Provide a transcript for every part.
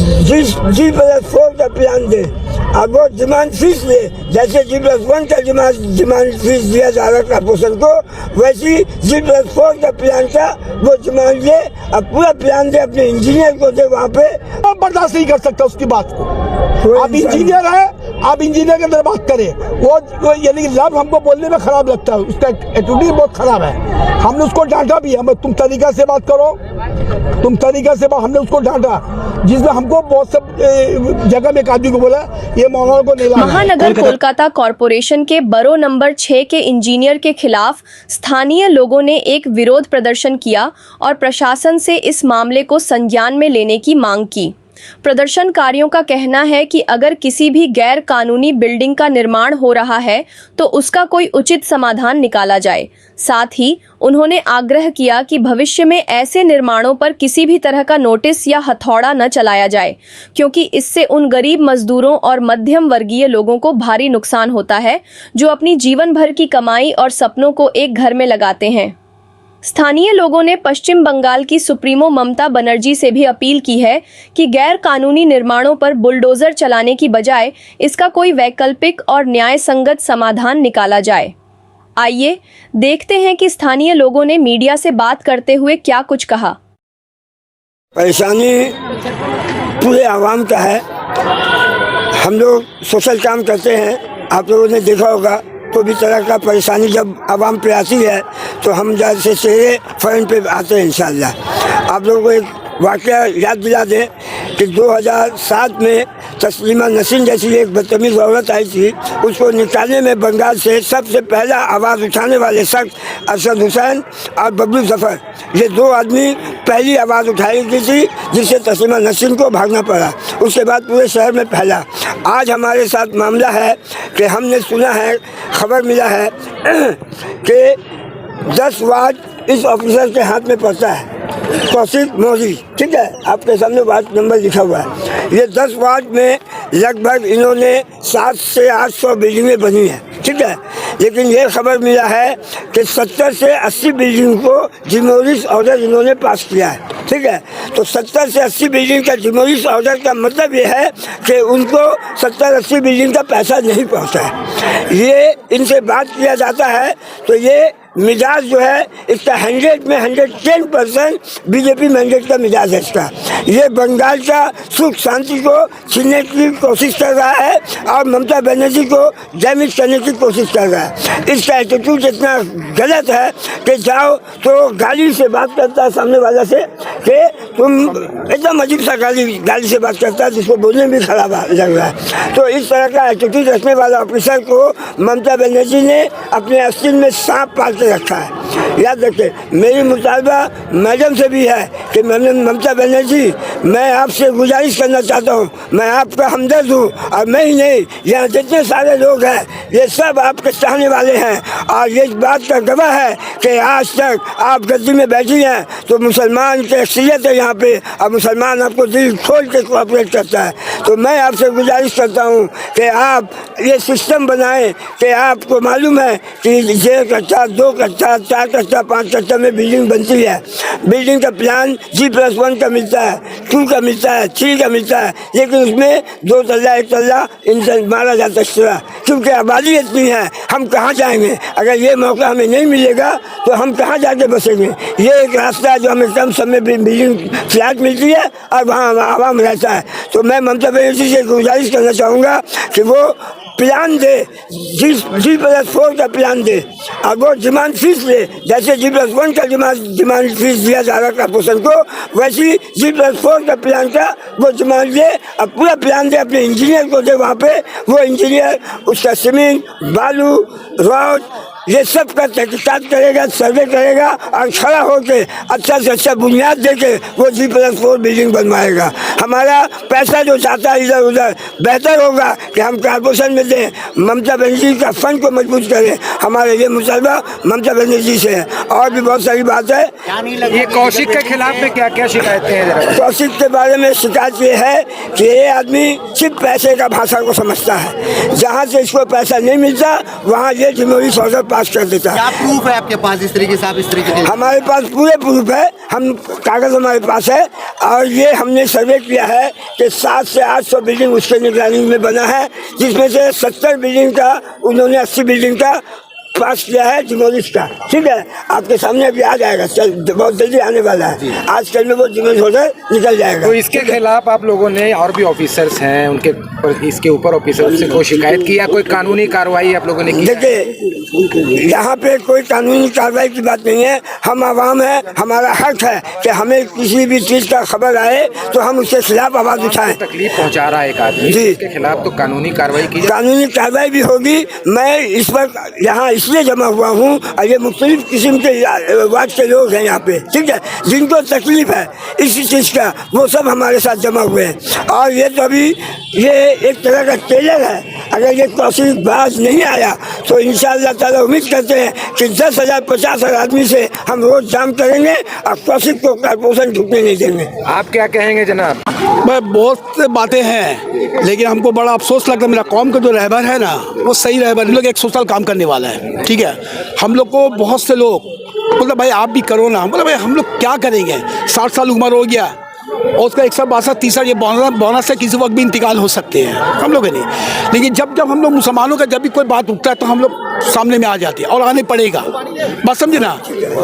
G+4 का plan दे। अब वो डिमांड फीस ले, जैसे G+1 का डिमांड फीस दिया जा रहा है कॉर्पोरेशन को, वैसी G+4 का प्लान का वो डिमांड ले। अब पूरा प्लान दे, अपने इंजीनियर को दे। वहाँ पे अब बर्दाश्त नहीं कर सकता उसकी बात को। आप इंजीनियर है, आप इंजीनियर के अंदर बात करें। वो यानी लफ्ज़ हमको बोलने में खराब लगता है, उसका एटीट्यूड बहुत खराब है। हमने उसको डांटा भी, हम तुम तरीका से बात करो, तुम तरीका से बात। हमने उसको डांटा, जिसमें हमको बहुत सब जगह में एक आदमी को बोला ये माहौल को नहीं लाना। महानगर कोलकाता कॉरपोरेशन के बरो नंबर 6 के इंजीनियर के खिलाफ स्थानीय लोगों ने एक विरोध प्रदर्शन किया और प्रशासन से इस मामले को संज्ञान में लेने की मांग की। प्रदर्शनकारियों का कहना है कि अगर किसी भी गैर कानूनी बिल्डिंग का निर्माण हो रहा है तो उसका कोई उचित समाधान निकाला जाए। साथ ही उन्होंने आग्रह किया कि भविष्य में ऐसे निर्माणों पर किसी भी तरह का नोटिस या हथौड़ा न चलाया जाए, क्योंकि इससे उन गरीब मजदूरों और मध्यम वर्गीय लोगों को भारी नुकसान होता है जो अपनी जीवन भर की कमाई और सपनों को एक घर में लगाते हैं। स्थानीय लोगों ने पश्चिम बंगाल की सुप्रीमो ममता बनर्जी से भी अपील की है कि गैर कानूनी निर्माणों पर बुलडोजर चलाने की बजाय इसका कोई वैकल्पिक और न्याय संगत समाधान निकाला जाए। आइए देखते हैं कि स्थानीय लोगों ने मीडिया से बात करते हुए क्या कुछ कहा। परेशानी पूरे आवाम का है। हम लोग सोशल काम करते हैं, आप लोगों ने देखा होगा। तो भी तरह का परेशानी जब आवाम पे आती है तो हम जैसे चेहरे फ्रंट पे आते हैं इंशाल्लाह। आप लोगों को एक वाक़या याद दिला दें कि 2007 में तस्लीमा नसीन जैसी एक बदतमीज़ औरत आई थी। उसको निकालने में बंगाल से सबसे पहला आवाज़ उठाने वाले शख्स अरशद हुसैन और बबलू जफर, ये दो आदमी पहली आवाज़ उठाई की थी, जिससे तस्लीमा नसीन को भागना पड़ा। उसके बाद पूरे शहर में फैला। आज हमारे साथ मामला है कि हमने सुना है, खबर मिला है कि 10 वार्ड इस ऑफिसर के हाथ में पड़ता है, कौशिक मोदी। ठीक है, आपके सामने वार्ड नंबर लिखा हुआ है। ये 10 वार्ड में लगभग इन्होंने 700 से 800 बिल्डिंगें बनी हैं। ठीक है, लेकिन ये खबर मिला है कि 70 से 80 बिल्डिंग को डिमोलिश ऑर्डर इन्होंने पास किया है। ठीक है, तो 70 से 80 बिल्डिंग का डिमोलिश ऑर्डर का मतलब ये है कि उनको 70-80 बिल्डिंग का पैसा नहीं पहुंचा है। ये इनसे बात किया जाता है तो ये मिजाज जो है इसका 100 में 110% बीजेपी मैंडेट का मिजाज है इसका। ये बंगाल का सुख शांति को छीनने की कोशिश कर रहा है और ममता बनर्जी को डैमेज करने की कोशिश कर रहा है। इसका एटीट्यूड इतना गलत है कि जाओ तो गाली से बात करता है सामने वाला से कि तुम एकदम अजीब सा गाली से बात करता है, जिसको बोलने भी खराब लग रहा है। तो इस तरह का एटीट्यूड रखने वाला ऑफिसर को ममता बनर्जी ने अपने अस्तिन में सांप पाल रखा है। याद रखें, मेरी मुतालबा मैडम से भी है कि ममता बनर्जी, मैं आपसे गुजारिश करना चाहता हूँ, मैं आपका हमदर्द हूँ और मैं ही नहीं, यहाँ जितने सारे लोग हैं ये सब आपके चाहने वाले हैं और ये बात का गवाह है कि आज तक आप गद्दी में बैठी हैं तो मुसलमान की अक्सरियत है यहाँ पे और मुसलमान आपको दिल खोल के कोऑपरेट करता है। तो मैं आपसे गुजारिश करता हूँ कि आप ये सिस्टम बनाएं कि आपको मालूम है कि 1 कट्ठा 2 कट्ठा 4 कट्ठा 5 कट्ठा में बिल्डिंग बनती है। बिल्डिंग का प्लान G+1 का मिलता है, 2 का मिलता है, 3 का मिलता है, लेकिन उसमें 2 तल्ला 1 तल्ला इनसे मारा जाता है, क्योंकि आबादी इतनी है। हम कहाँ जाएंगे? अगर ये मौका हमें नहीं मिलेगा तो हम कहाँ जाके बसेंगे? ये एक रास्ता है जो हमें कम समय में बिल्डिंग फ्लैट मिलती है और वहाँ आवाम रहता है। तो मैं ममता बनर्जी से गुजारिश करना चाहूँगा कि वो प्लान दे, G+4 का प्लान दे और वो डिमांड फीस ले, जैसे G+1 का डिमांड फीस दिया जा रहा है कॉर्पोरेशन को, वैसी G+4 का प्लान का वो डिमांड दे और पूरा प्लान दे, अपने इंजीनियर को दे। वहाँ पे वो इंजीनियर उसका सीमेंट, बालू, रॉड ये सब का तहकीकात करेगा, सर्वे करेगा और खड़ा होकर अच्छा से अच्छा बुनियाद देके वो G+4 बिल्डिंग बनवाएगा। हमारा पैसा जो जाता है इधर उधर, बेहतर होगा कि हम कॉर्पोरेशन में दें, ममता बनर्जी का फंड को मजबूत करें। हमारे ये मुतालबा ममता बनर्जी से है। और भी बहुत सारी बात है। ये कौशिक के खिलाफ में क्या क्या शिकायतें हैं? कौशिक के बारे में शिकायत ये है कि ये आदमी सिर्फ पैसे का भाषा को समझता है। जहाँ से इसको पैसा नहीं मिलता वहाँ ये डिमोलिश ऑर्डर पास कर देता है। क्या प्रूफ है आपके पास इस तरीके से आप इस तरीके के? हमारे पास पूरे प्रूफ है, हम कागज हमारे पास है और ये हमने सर्वे किया है कि 700 से 800 बिल्डिंग उसके निगरानी में बना है, जिसमें से 70 बिल्डिंग का उन्होंने 80 बिल्डिंग का पास किया है डिमोलिश का। ठीक है, आपके सामने अभी आ जाएगा, बहुत जल्दी आने वाला है, आज कल में वो डिमोलिश ऑर्डर निकल जाएगा। तो इसके खिलाफ आप लोगों ने और भी ऑफिसर्स हैं उनके इसके ऊपर ऑफिसर से कोई शिकायत की या कोई कानूनी कार्रवाई आप लोगों ने की? देखिए, यहाँ पे कोई कानूनी कार्रवाई की बात नहीं है, हम आवाम है, हमारा हक है कि हमें किसी भी चीज़ का खबर आए तो हम उसके खिलाफ आवाज़ उठाएं। तकलीफ पहुंचा रहा है एक आदमी, जी, इसके खिलाफ तो कानूनी कार्रवाई की जाए। कानूनी कार्रवाई भी होगी। मैं इस वक्त यहाँ इसलिए जमा हुआ हूँ और ये मुख्तलिफ किस्म के वार्ड के लोग हैं यहाँ पे, ठीक है, जिनको तकलीफ है इसी चीज़ का, वो सब हमारे साथ जमा हुए हैं। और ये तो अभी ये एक तरह का टेलर है, अगर ये तौसीफ बाज नहीं आया तो इंशाअल्लाह ताला उम्मीद करते हैं कि 10,000 50,000 आदमी से हम रोज जाम करेंगे और तौसीफ को कारपोरेशन ढुकने नहीं देंगे। आप क्या कहेंगे जनाब? मैं बहुत से बातें हैं, लेकिन हमको बड़ा अफसोस लगता है, मेरा कौम का जो रहबर है ना, वो सही रहबर, हम लोग 100 साल काम करने वाला है, ठीक है। हम लोग को बहुत से लोग बोले भाई आप भी करो ना, बोले भाई हम लोग क्या करेंगे, 60 साल उम्र हो गया और उसका 162 तीसरा ये बोनस से किसी वक्त भी इंतकाल हो सकते हैं, हम लोग नहीं। लेकिन जब हम लोग मुसलमानों का जब भी कोई बात उठता है तो हम लोग सामने में आ जाते हैं और आने पड़ेगा, बस समझे ना,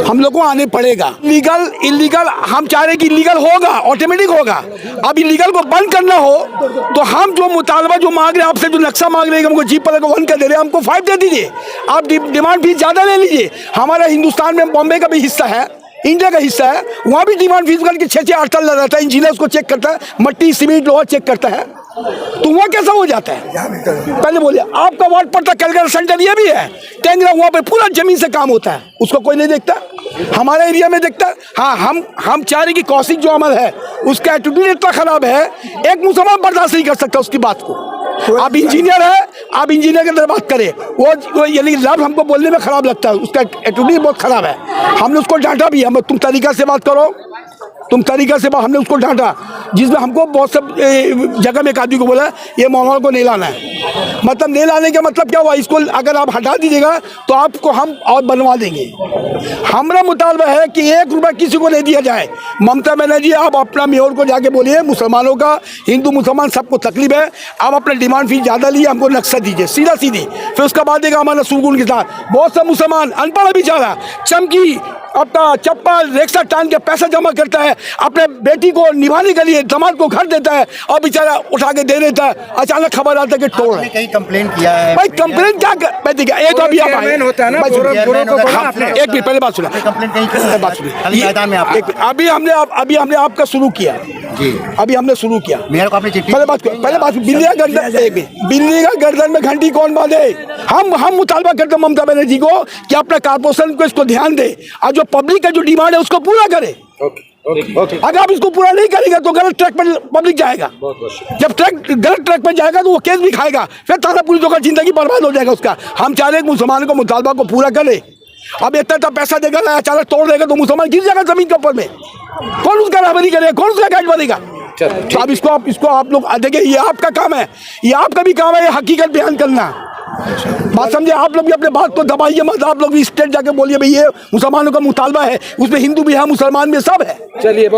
हम लोग को आने पड़ेगा। लीगल इलीगल हम चाह रहे हैं कि लीगल होगा, ऑटोमेटिक होगा। अब इलीगल को बंद करना हो तो हम जो मुतालबा जो मांग रहे हैं आपसे, जो नक्शा मांग रहे हैं, हमको जीप पर 1 कर दे रहे हैं, हमको 5 दे दीजिए। आप डिमांड फीस ज़्यादा ले लीजिए। हमारा हिंदुस्तान में बॉम्बे का भी हिस्सा है, इंडिया का हिस्सा है, वहाँ भी डिमांड फीस करके 6-8 साल रहता है, इंजीनियर उसको चेक करता है, मट्टी सीमेंट लोहा चेक करता है, तो वहाँ कैसा हो जाता है? पहले बोलिए, आपका वार्ड पड़ता कैलकाटा सेंटर ये भी है, टेंगरा, वहाँ पे पूरा जमीन से काम होता है, उसको कोई नहीं देखता, हमारे एरिया में देखता है। हाँ, हम चाह रहे कि कौशिक जो अमल है उसका एटीट्यूड इतना खराब है, एक मुसलमान बर्दाश्त नहीं कर सकता उसकी बात को। आप इंजीनियर है, आप इंजीनियर के अंदर बात करें, वो यानी लफ्ज़ हमको बोलने में खराब लगता है, उसका एटीट्यूड बहुत खराब है। हमने उसको डांटा भी, हम तुम तरीका से बात करो, तुम तरीका से हमने उसको डांटा, जिसमें हमको बहुत सब जगह में एक आदमी को बोला ये मौलाना को नहीं लाना है। मतलब नहीं लाने का मतलब क्या हुआ, इसको अगर आप हटा दीजिएगा तो आपको हम और बनवा देंगे। हमारा मुतालबा है कि 1 रुपया किसी को नहीं दिया जाए। ममता बनर्जी, आप अपना मेयर को जाके बोलिए, मुसलमानों का, हिंदू मुसलमान सबको तकलीफ है, आप अपना डिमांड फीस ज़्यादा लिए, हमको नक्शा दीजिए सीधा सीधी, फिर उसका बाद देगा हमारा सुकून के साथ। बहुत सा मुसलमान अनपढ़ बेचारा चमकी अपना चप्पल रिक्शा टांग के पैसा जमा करता है, अपने बेटी को निभाने के लिए दामाद को घर देता है और बेचारा उठा के दे देता है, अचानक खबर आता है कि तोड़ है। कहीं कंप्लेंट किया है भाई? कंप्लेंट क्या ये तो अभी आप होता है ना, एक मिनट पहले बात सुना, कंप्लेंट कहीं बात सुनिए, अभी हमने आपका शुरू किया जी, अभी हमने शुरू किया, मेयर को आपने चिट्ठी, पहले बात बिल्ली का गर्दन में घंटी कौन बांधे? हम मुतालबा करते हैं ममता बनर्जी को कि अपना कारपोरेशन को इसको ध्यान दे और जो पब्लिक का जो डिमांड है उसको पूरा करे। अगर आप इसको पूरा नहीं करेंगे तो गलत ट्रैक पर पब्लिक जाएगा, जब गलत ट्रैक पर जाएगा तो वो केस भी खाएगा, फिर थाना पुलिस का जिंदगी बर्बाद हो जाएगा उसका। हम चाह रहे हैं मुसलमानों को मुतालबा को पूरा करे। अब इतना पैसा देगा ना, अचानक तोड़ देगा तो मुसलमान गिर जाएगा जमीन के ऊपर में, कौन उसका रहबरी करेगा, कौन उसका गाइड बनेगा? तो अब इसको आप लोग देखिए, ये आपका काम है, ये आपका भी काम है, ये हकीकत बयान करना। बात समझे? आप लोग भी अपने बात को दबाइए मत, आप लोग भी स्टेट जाके बोलिए भाई ये मुसलमानों का मुतालबा है, उसमें हिंदू भी है, मुसलमान भी सब है। चलिए।